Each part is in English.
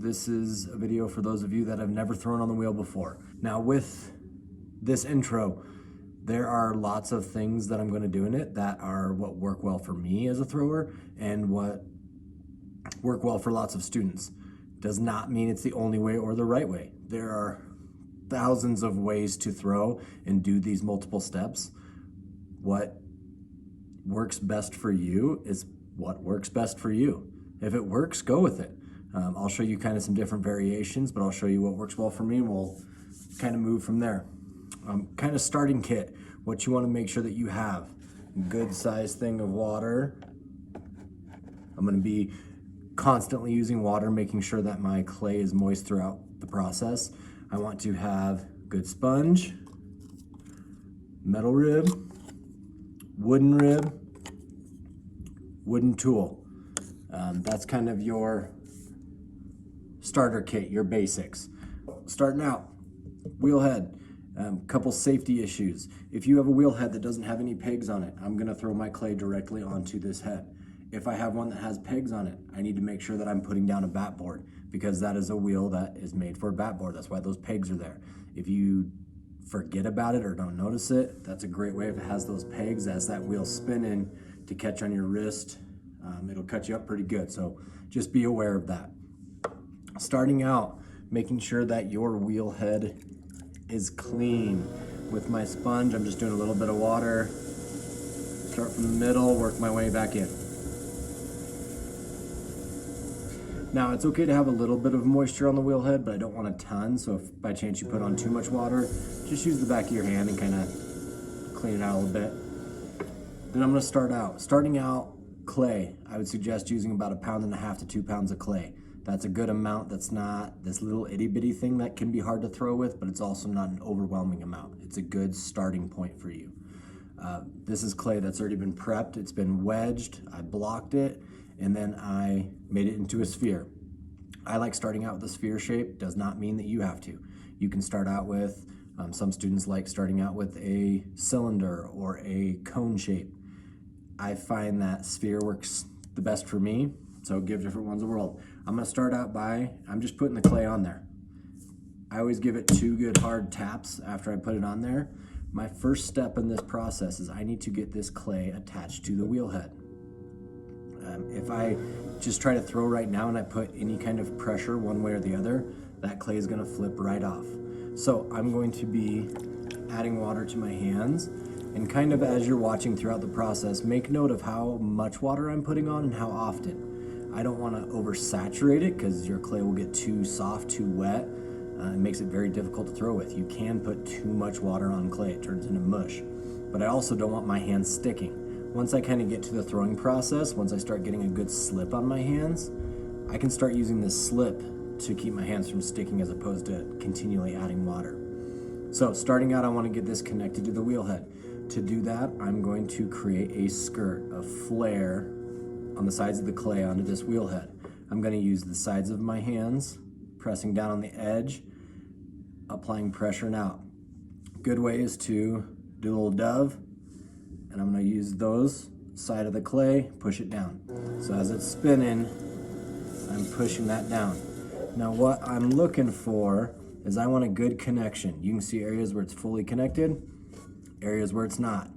This is a video for those of you that have never thrown on the wheel before. Now with this intro, there are lots of things that I'm going to do in it that are what work well for me as a thrower and what work well for lots of students. Does not mean it's the only way or the right way. There are thousands of ways to throw and do these multiple steps. What works best for you is what works best for you. If it works, go with it. I'll show you kind of some different variations, but I'll show you what works well for me and we'll kind of move from there. Kind of starting kit, what you want to make sure that you have. Good sized thing of water. I'm going to be constantly using water, making sure that my clay is moist throughout the process. I want to have good sponge, metal rib, wooden rib, wooden tool. That's kind of your starter kit, your basics. Starting out, wheel head, couple safety issues. If you have a wheel head that doesn't have any pegs on it, I'm gonna throw my clay directly onto this head. If I have one that has pegs on it, I need to make sure that I'm putting down a bat board because that is a wheel that is made for a bat board. That's why those pegs are there. If you forget about it or don't notice it, that's a great way if it has those pegs as that wheel's spinning to catch on your wrist. It'll cut you up pretty good, so just be aware of that. Starting out, making sure that your wheel head is clean. With my sponge, I'm just doing a little bit of water. Start from the middle, work my way back in. Now, it's okay to have a little bit of moisture on the wheel head, but I don't want a ton, so if by chance you put on too much water, just use the back of your hand and kind of clean it out a little bit. Then I'm gonna start out. Starting out, clay. I would suggest using about 1.5 pounds to 2 pounds of clay. That's a good amount. That's not this little itty bitty thing that can be hard to throw with, but it's also not an overwhelming amount. It's a good starting point for you. This is clay that's already been prepped. It's been wedged. I blocked it, and then I made it into a sphere. I like starting out with a sphere shape. Does not mean that you have to. You can start out with, some students like starting out with a cylinder or a cone shape. I find that sphere works the best for me, so give different ones a whirl. I'm gonna start out by, I'm just putting the clay on there. I always give it 2 good hard taps after I put it on there. My first step in this process is I need to get this clay attached to the wheel head. If I just try to throw right now and I put any kind of pressure one way or the other, that clay is gonna flip right off. So I'm going to be adding water to my hands, and kind of as you're watching throughout the process, make note of how much water I'm putting on and how often. I don't want to oversaturate it because your clay will get too soft, too wet. It makes it very difficult to throw with. You can put too much water on clay, it turns into mush. But I also don't want my hands sticking. Once I kind of get to the throwing process, once I start getting a good slip on my hands, I can start using this slip to keep my hands from sticking as opposed to continually adding water. So starting out, I want to get this connected to the wheel head. To do that, I'm going to create a skirt, a flare on the sides of the clay onto this wheel head. I'm going to use the sides of my hands, pressing down on the edge, applying pressure now. Good way is to do a little dove, and I'm going to use those side of the clay, push it down. So as it's spinning, I'm pushing that down. Now what I'm looking for is I want a good connection. You can see areas where it's fully connected, areas where it's not.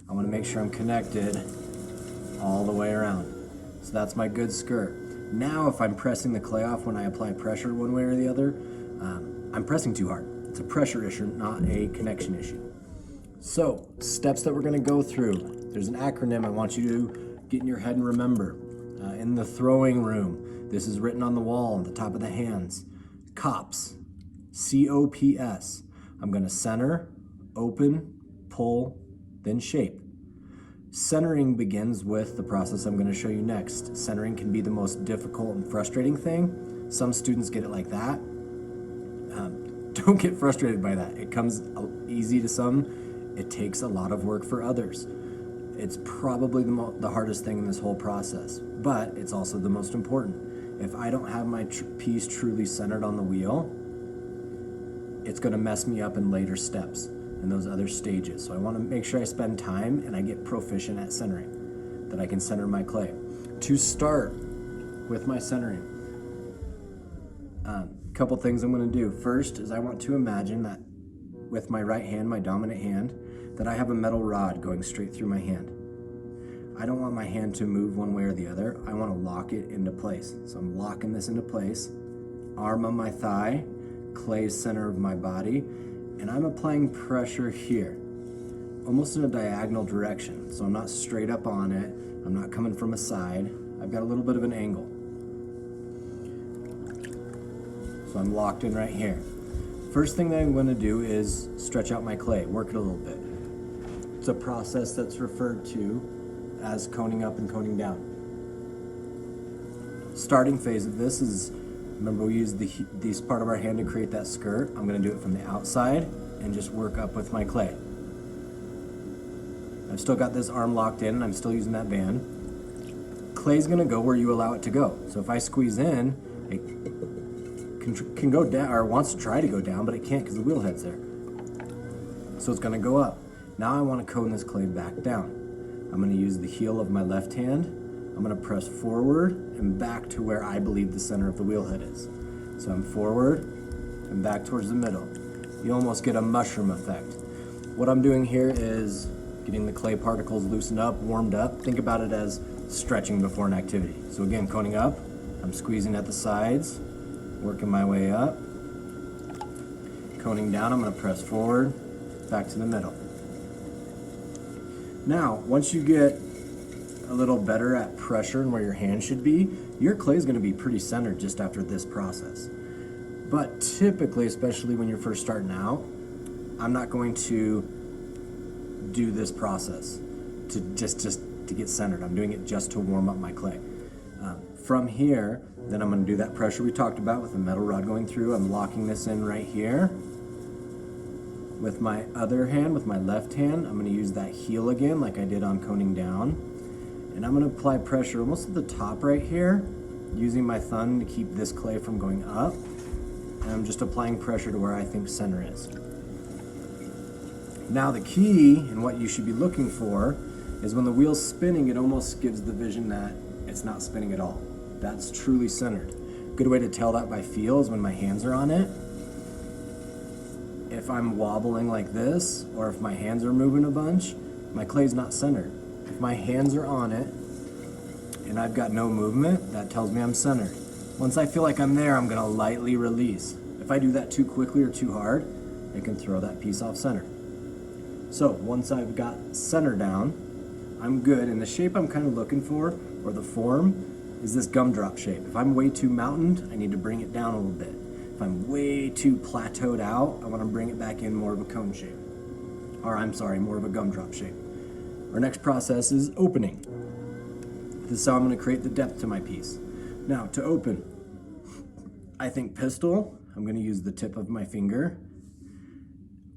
I want to make sure I'm connected all the way around. So that's my good skirt. Now if I'm pressing the clay off when I apply pressure one way or the other, I'm pressing too hard. It's a pressure issue, not a connection issue. So steps that we're going to go through. There's an acronym I want you to get in your head and remember. In the throwing room, this is written on the wall on the top of the hands. COPS, C-O-P-S. I'm going to center, open, pull, then shape. Centering begins with the process I'm going to show you next. Centering can be the most difficult and frustrating thing. Some students get it like that. Don't get frustrated by that. It comes easy to some. It takes a lot of work for others. It's probably the hardest thing in this whole process, but it's also the most important. If I don't have my piece truly centered on the wheel, it's going to mess me up in later steps in those other stages. So I want to make sure I spend time and I get proficient at centering, that I can center my clay. To start with my centering, Couple things I'm going to do. First is I want to imagine that with my right hand, my dominant hand, that I have a metal rod going straight through my hand. I don't want my hand to move one way or the other. I want to lock it into place. So I'm locking this into place. Arm on my thigh, clay center of my body, and I'm applying pressure here, almost in a diagonal direction. So I'm not straight up on it. I'm not coming from a side. I've got a little bit of an angle. So I'm locked in right here. First thing that I'm going to do is stretch out my clay, work it a little bit. It's a process that's referred to as coning up and coning down. Starting phase of this is, remember we used this part of our hand to create that skirt. I'm going to do it from the outside and just work up with my clay. I've still got this arm locked in and I'm still using that band. Clay's going to go where you allow it to go. So if I squeeze in, it can go down, or wants to try to go down, but it can't because the wheel head's there. So it's going to go up. Now I want to cone this clay back down. I'm going to use the heel of my left hand. I'm going to press forward and back to where I believe the center of the wheel head is. So I'm forward and back towards the middle. You almost get a mushroom effect. What I'm doing here is getting the clay particles loosened up, warmed up. Think about it as stretching before an activity. So again, coning up, I'm squeezing at the sides, working my way up. Coning down, I'm going to press forward, back to the middle. Now, once you get a little better at pressure and where your hand should be, your clay is going to be pretty centered just after this process. But typically, especially when you're first starting out, I'm not going to do this process to just to get centered. I'm doing it just to warm up my clay. From here, then I'm going to do that pressure we talked about with the metal rod going through. I'm locking this in right here. With my other hand, with my left hand, I'm going to use that heel again like I did on coning down. And I'm going to apply pressure almost at the top right here, using my thumb to keep this clay from going up. And I'm just applying pressure to where I think center is. Now the key and what you should be looking for is when the wheel's spinning, it almost gives the vision that it's not spinning at all. That's truly centered. Good way to tell that by feel is when my hands are on it. If I'm wobbling like this, or if my hands are moving a bunch, my clay's not centered. If my hands are on it, and I've got no movement, that tells me I'm centered. Once I feel like I'm there, I'm gonna lightly release. If I do that too quickly or too hard, it can throw that piece off center. So once I've got center down, I'm good. And the shape I'm kind of looking for, or the form, is this gumdrop shape. If I'm way too mountained, I need to bring it down a little bit. If I'm way too plateaued out, I want to bring it back in more of a cone shape. Or I'm sorry, more of a gumdrop shape. Our next process is opening. This is how I'm going to create the depth to my piece. Now, to open, I think pistol, I'm going to use the tip of my finger,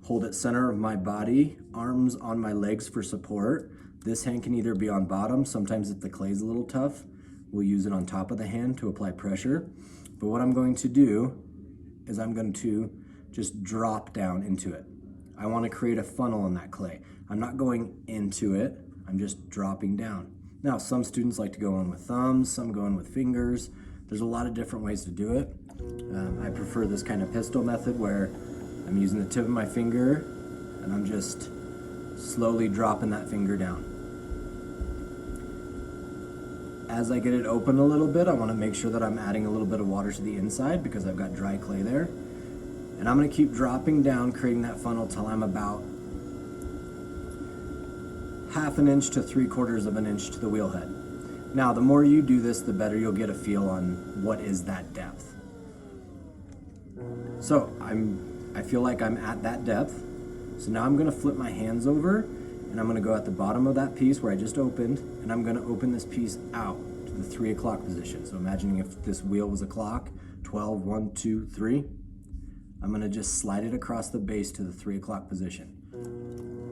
hold it center of my body, arms on my legs for support. This hand can either be on bottom, sometimes if the clay's a little tough, we'll use it on top of the hand to apply pressure. But what I'm going to do is I'm going to just drop down into it. I want to create a funnel in that clay. I'm not going into it, I'm just dropping down. Now, some students like to go in with thumbs, some go in with fingers. There's a lot of different ways to do it. I prefer this kind of pistol method where I'm using the tip of my finger and I'm just slowly dropping that finger down. As I get it open a little bit, I want to make sure that I'm adding a little bit of water to the inside because I've got dry clay there. And I'm going to keep dropping down, creating that funnel till I'm about 1/2 inch to 3/4 inch to the wheel head. Now, the more you do this, the better you'll get a feel on what is that depth. So I feel like I'm at that depth. So now I'm going to flip my hands over and I'm going to go at the bottom of that piece where I just opened, and I'm going to open this piece out to the 3 o'clock position. So imagining if this wheel was a clock, 12, 1, 2, 3. I'm going to just slide it across the base to the 3 o'clock position.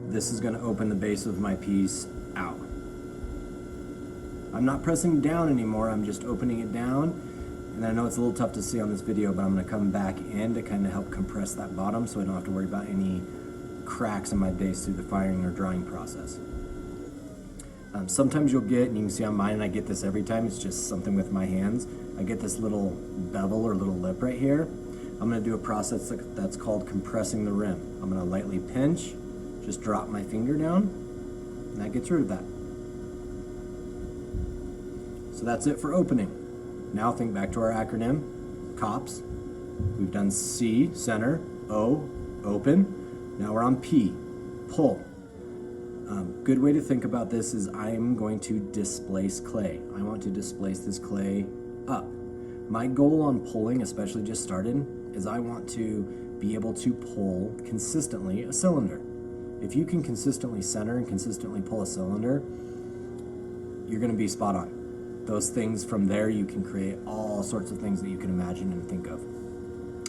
This is going to open the base of my piece out. I'm not pressing down anymore, I'm just opening it down. And I know it's a little tough to see on this video, but I'm going to come back in to kind of help compress that bottom so I don't have to worry about any cracks in my base through the firing or drying process. Sometimes you'll get, and you can see on mine, and I get this every time, it's just something with my hands. I get this little bevel or little lip right here. I'm gonna do a process that's called compressing the rim. I'm gonna lightly pinch, just drop my finger down, and that gets rid of that. So that's it for opening. Now think back to our acronym, COPS. We've done C, center, O, open. Now we're on P, pull. Good way to think about this is I'm going to displace clay. I want to displace this clay up. My goal on pulling, especially just started, is I want to be able to pull consistently a cylinder. If you can consistently center and consistently pull a cylinder, you're gonna be spot on. Those things from there, you can create all sorts of things that you can imagine and think of.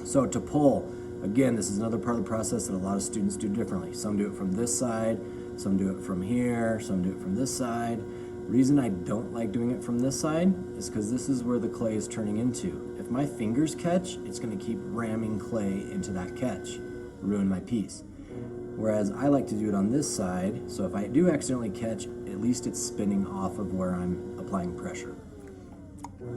So to pull, again, this is another part of the process that a lot of students do differently. Some do it from this side, some do it from here, some do it from this side. Reason I don't like doing it from this side is because this is where the clay is turning into. If my fingers catch, it's gonna keep ramming clay into that catch, ruin my piece. Whereas I like to do it on this side, so if I do accidentally catch, at least it's spinning off of where I'm applying pressure.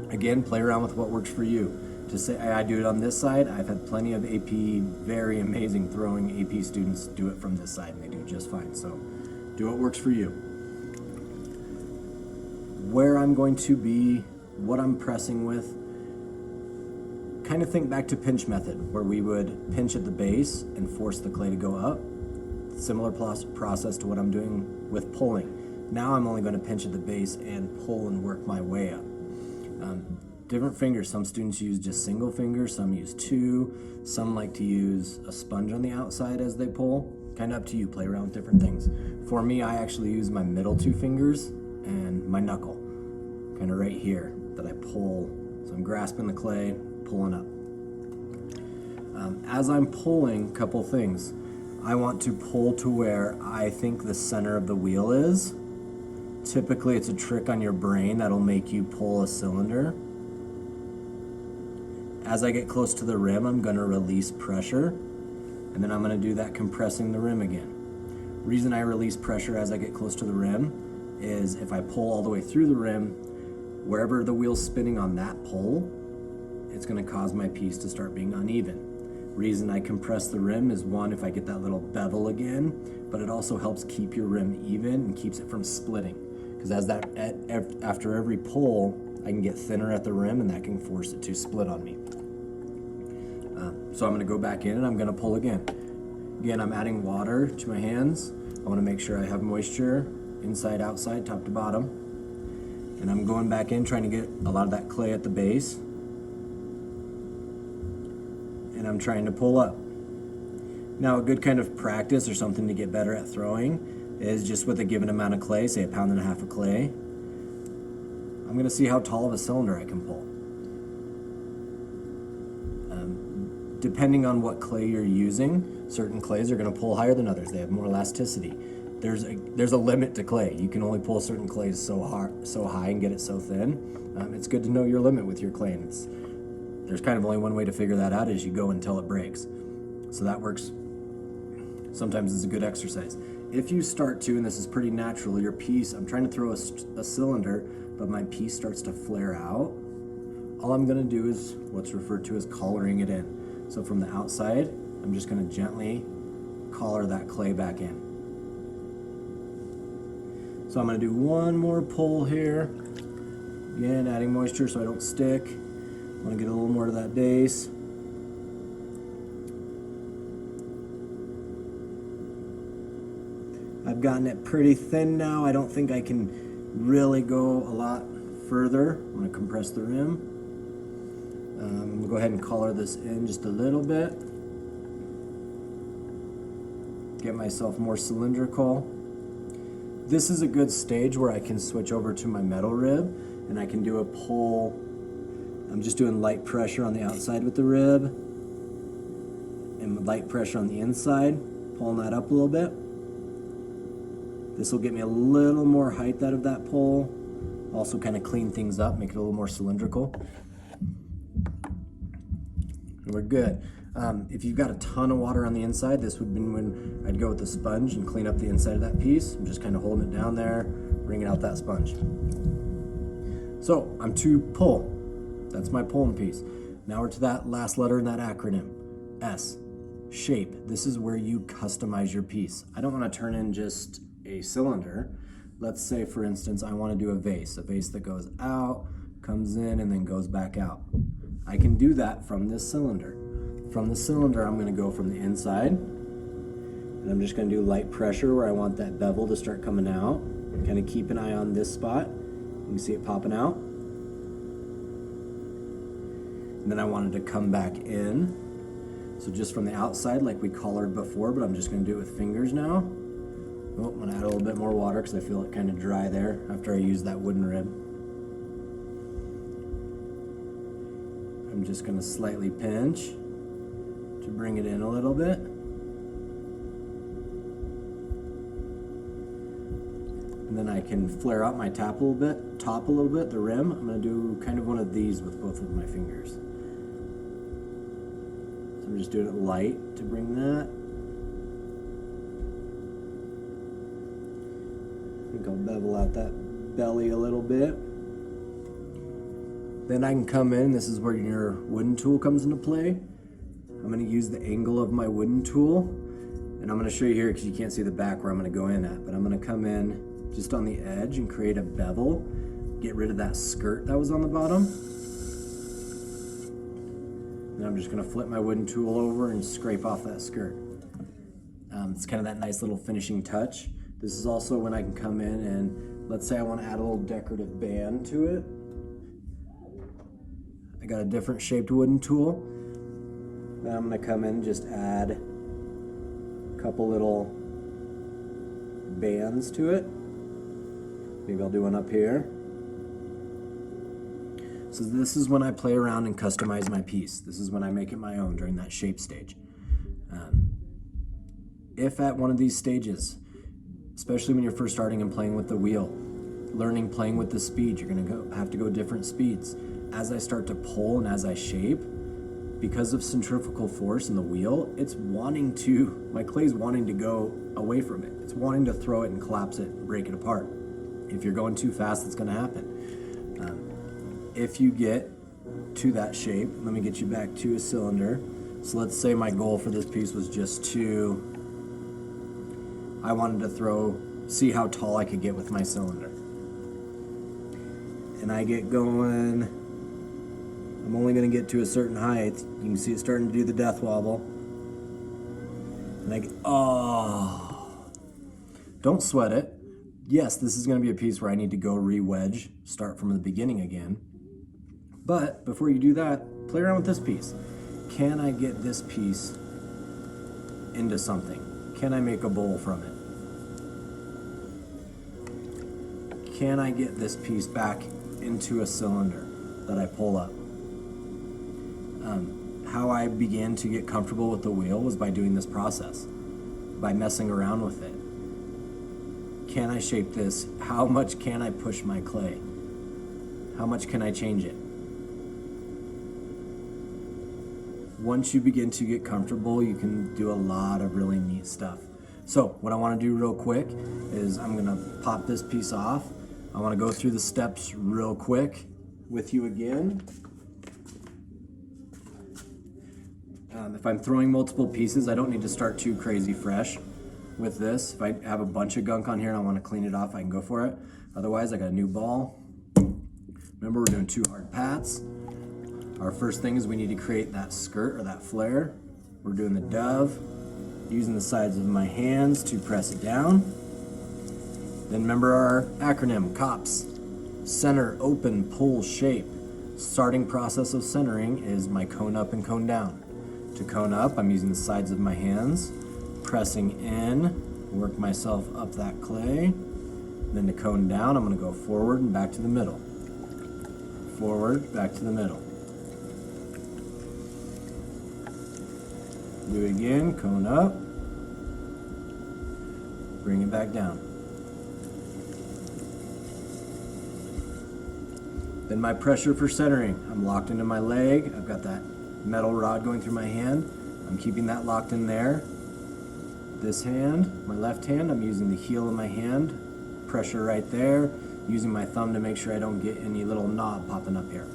Again, play around with what works for you. To say I do it on this side, I've had plenty of AP, very amazing throwing AP students do it from this side and they do just fine. So do what works for you. Where I'm going to be, what I'm pressing with, kind of think back to pinch method, where we would pinch at the base and force the clay to go up. Similar process to what I'm doing with pulling. Now I'm only going to pinch at the base and pull and work my way up. Different fingers. Some students use just single fingers, some use two, some like to use a sponge on the outside as they pull. Kind of up to you, play around with different things. For me, I actually use my middle two fingers and my knuckle, kind of right here, that I pull. So I'm grasping the clay, pulling up. As I'm pulling, couple things. I want to pull to where I think the center of the wheel is. Typically, it's a trick on your brain that'll make you pull a cylinder. As I get close to the rim, I'm gonna release pressure, and then I'm gonna do that compressing the rim again. Reason I release pressure as I get close to the rim is if I pull all the way through the rim, wherever the wheel's spinning on that pull, it's gonna cause my piece to start being uneven. Reason I compress the rim is one, if I get that little bevel again, but it also helps keep your rim even and keeps it from splitting. Because after every pull, I can get thinner at the rim and that can force it to split on me. So I'm gonna go back in and I'm gonna pull again. Again, I'm adding water to my hands. I wanna make sure I have moisture inside, outside, top to bottom. And I'm going back in trying to get a lot of that clay at the base. And I'm trying to pull up. Now a good kind of practice or something to get better at throwing is just with a given amount of clay, say 1.5 pounds of clay, I'm gonna see how tall of a cylinder I can pull. Depending on what clay you're using, certain clays are gonna pull higher than others. They have more elasticity. There's a limit to clay. You can only pull certain clays so high and get it so thin. It's good to know your limit with your clay, and there's kind of only one way to figure that out is you go until it breaks. So that works. Sometimes it's a good exercise. If you start to, and this is pretty natural, your piece, I'm trying to throw a cylinder, but my piece starts to flare out, all I'm gonna do is what's referred to as collaring it in. So from the outside, I'm just gonna gently collar that clay back in. So I'm gonna do one more pull here. Again, adding moisture so I don't stick. I wanna get a little more to that base. I've gotten it pretty thin now. I don't think I can really go a lot further. I'm gonna compress the rim. I'm gonna go ahead and collar this in just a little bit. Get myself more cylindrical. This is a good stage where I can switch over to my metal rib and I can do a pull. I'm just doing light pressure on the outside with the rib and light pressure on the inside, pulling that up a little bit. This will get me a little more height out of that pull. Also kind of clean things up, make it a little more cylindrical. And we're good. If you've got a ton of water on the inside, this would be when I'd go with the sponge and clean up the inside of that piece. I'm just kind of holding it down there, wringing out that sponge. So I'm to pull. That's my pulling piece. Now we're to that last letter in that acronym, S, shape. This is where you customize your piece. I don't want to turn in just a cylinder. Let's say, for instance, I want to do a vase that goes out, comes in, and then goes back out. I can do that from this cylinder. From the cylinder, I'm going to go from the inside, and I'm just going to do light pressure where I want that bevel to start coming out. Kind of keep an eye on this spot. You can see it popping out. And then I wanted to come back in. So just from the outside, like we collared before, but I'm just going to do it with fingers now. Oh, I'm going to add a little bit more water because I feel it kind of dry there after I use that wooden rib. I'm just going to slightly pinch to bring it in a little bit. And then I can flare out my top a little bit, the rim. I'm going to do kind of one of these with both of my fingers. So I'm just doing it light to bring that. I think I'll bevel out that belly a little bit. Then I can come in, this is where your wooden tool comes into play. I'm going to use the angle of my wooden tool, and I'm going to show you here because you can't see the back where I'm going to go in at, but I'm going to come in just on the edge and create a bevel, get rid of that skirt that was on the bottom. Then I'm just going to flip my wooden tool over and scrape off that skirt. It's kind of that nice little finishing touch. This is also when I can come in and let's say I want to add a little decorative band to it. I got a different shaped wooden tool. Then I'm going to come in and just add a couple little bands to it. Maybe I'll do one up here. So this is when I play around and customize my piece. This is when I make it my own during that shape stage. If at one of these stages, especially when you're first starting and playing with the wheel, playing with the speed, you're gonna have to go different speeds. As I start to pull and as I shape, because of centrifugal force in the wheel, my clay's wanting to go away from it. It's wanting to throw it and collapse it and break it apart. If you're going too fast, it's gonna happen. If you get to that shape, let me get you back to a cylinder. So let's say my goal for this piece was just I wanted to see how tall I could get with my cylinder. And I get going, I'm only gonna get to a certain height. You can see it starting to do the death wobble. And I get, don't sweat it. Yes, this is gonna be a piece where I need to go re-wedge, start from the beginning again. But before you do that, play around with this piece. Can I get this piece into something? Can I make a bowl from it? Can I get this piece back into a cylinder that I pull up? How I began to get comfortable with the wheel was by doing this process, by messing around with it. Can I shape this? How much can I push my clay? How much can I change it? Once you begin to get comfortable, you can do a lot of really neat stuff. So what I want to do real quick is I'm going to pop this piece off. I want to go through the steps real quick with you again. If I'm throwing multiple pieces, I don't need to start too crazy fresh with this. If I have a bunch of gunk on here and I want to clean it off, I can go for it. Otherwise, I got a new ball. Remember, we're doing 2 hard pats. Our first thing is we need to create that skirt or that flare. We're doing the dove, using the sides of my hands to press it down. Then remember our acronym, COPS. Center, open, pull, shape. Starting process of centering is my cone up and cone down. To cone up, I'm using the sides of my hands, pressing in, work myself up that clay. Then to cone down, I'm going to go forward and back to the middle. Forward, back to the middle. Do it again, cone up, bring it back down. Then my pressure for centering. I'm locked into my leg. I've got that metal rod going through my hand. I'm keeping that locked in there. This hand, my left hand, I'm using the heel of my hand pressure right there, using my thumb to make sure I don't get any little knob popping up here.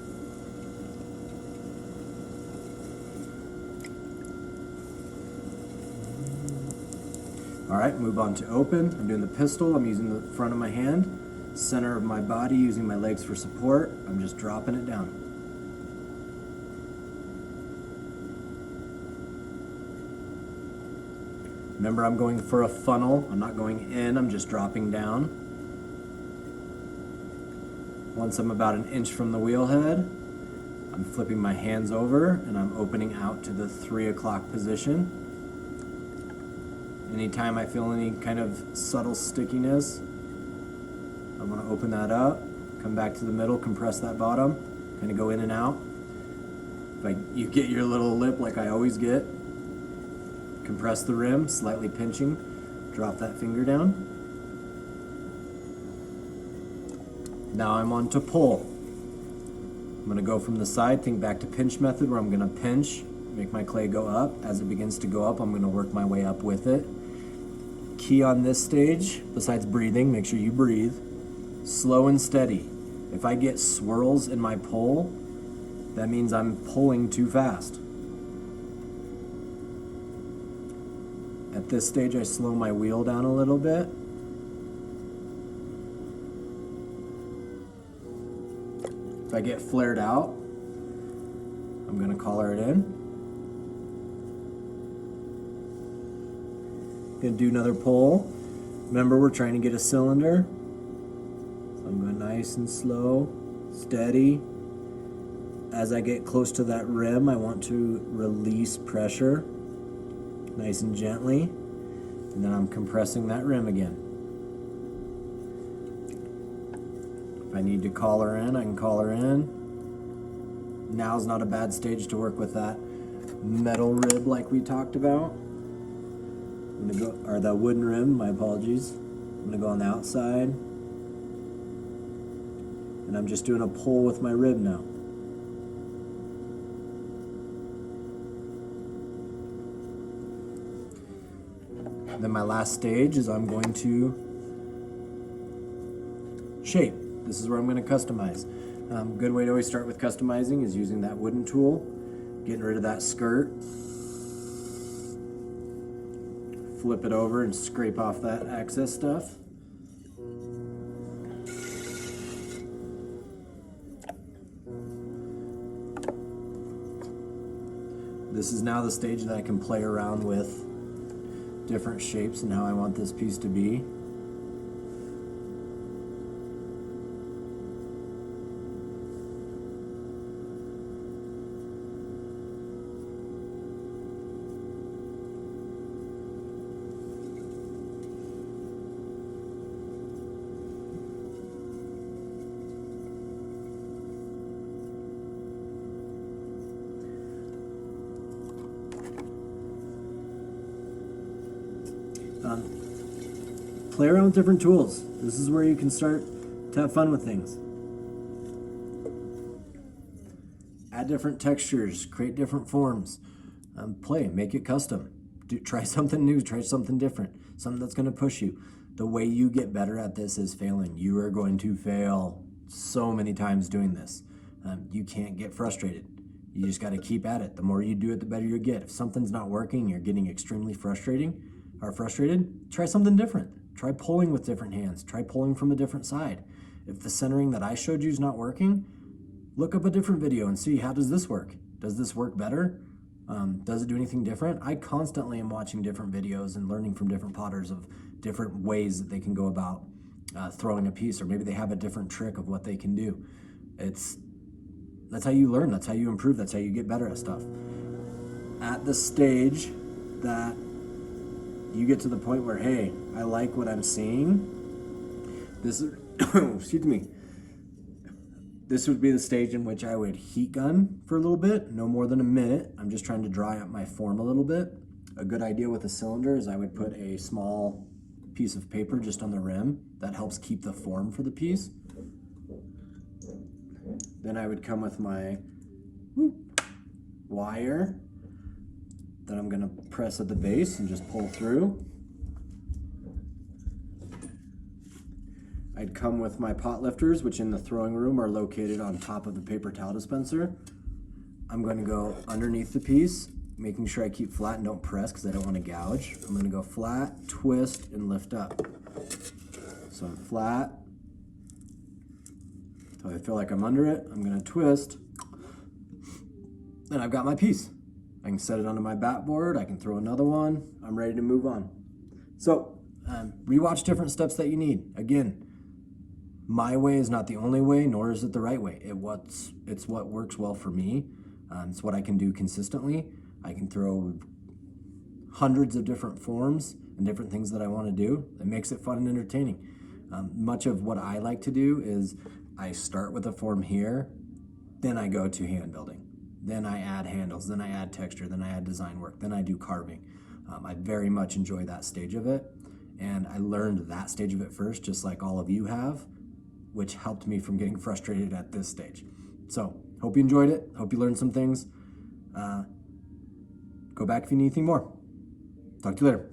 All right, move on to open. I'm doing the pistol. I'm using the front of my hand, center of my body, using my legs for support. I'm just dropping it down. Remember, I'm going for a funnel. I'm not going in, I'm just dropping down. Once I'm about an inch from the wheel head, I'm flipping my hands over and I'm opening out to the 3 o'clock position. Anytime I feel any kind of subtle stickiness, I want to open that up, come back to the middle, compress that bottom, kind of go in and out. If you get your little lip like I always get, compress the rim, slightly pinching, drop that finger down. Now I'm on to pull. I'm going to go from the side, think back to pinch method, where I'm going to pinch, make my clay go up. As it begins to go up, I'm going to work my way up with it. Key on this stage, besides breathing, make sure you breathe, slow and steady. If I get swirls in my pull, that means I'm pulling too fast. At this stage, I slow my wheel down a little bit. If I get flared out, I'm going to collar it in. Going to do another pull. Remember, we're trying to get a cylinder. So I'm going nice and slow, steady. As I get close to that rim, I want to release pressure. Nice and gently, and then I'm compressing that rim again. If I need to collar in, I can collar in. Now's not a bad stage to work with that metal rib like we talked about. I'm gonna go, or the wooden rim, my apologies. I'm gonna go on the outside, and I'm just doing a pull with my rib now. Then my last stage is I'm going to shape. This is where I'm going to customize. Good way to always start with customizing is using that wooden tool, getting rid of that skirt, flip it over and scrape off that excess stuff. This is now the stage that I can play around with different shapes and how I want this piece to be. Play around with different tools. This is where you can start to have fun with things. Add different textures, create different forms. Play, make it custom. Try something new, try something different, something that's going to push you. The way you get better at this is failing. You are going to fail so many times doing this. You can't get frustrated. You just got to keep at it. The more you do it, the better you get. If something's not working, you're getting extremely frustrated, try something different. Try pulling with different hands. Try pulling from a different side. If the centering that I showed you is not working, look up a different video and see, how does this work? Does this work better? Does it do anything different? I constantly am watching different videos and learning from different potters of different ways that they can go about throwing a piece, or maybe they have a different trick of what they can do. That's how you learn, that's how you improve, that's how you get better at stuff. At the stage that you get to the point where, hey, I like what I'm seeing, this is, excuse me, this would be the stage in which I would heat gun for a little bit, no more than a minute. I'm just trying to dry up my form a little bit. A good idea with a cylinder is I would put a small piece of paper just on the rim. That helps keep the form for the piece. Then I would come with my wire that I'm gonna press at the base and just pull through. I'd come with my pot lifters, which in the throwing room are located on top of the paper towel dispenser. I'm going to go underneath the piece, making sure I keep flat and don't press because I don't want to gouge. I'm going to go flat, twist, and lift up. So I'm flat until I feel like I'm under it. I'm going to twist, and I've got my piece. I can set it onto my bat board. I can throw another one. I'm ready to move on. So rewatch different steps that you need. Again, my way is not the only way, nor is it the right way. It's what works well for me. It's what I can do consistently. I can throw hundreds of different forms and different things that I want to do. It makes it fun and entertaining. Much of what I like to do is I start with a form here, then I go to hand building. Then I add handles, then I add texture, then I add design work, then I do carving. I very much enjoy that stage of it. And I learned that stage of it first, just like all of you have, which helped me from getting frustrated at this stage. So, hope you enjoyed it. Hope you learned some things. Go back if you need anything more. Talk to you later.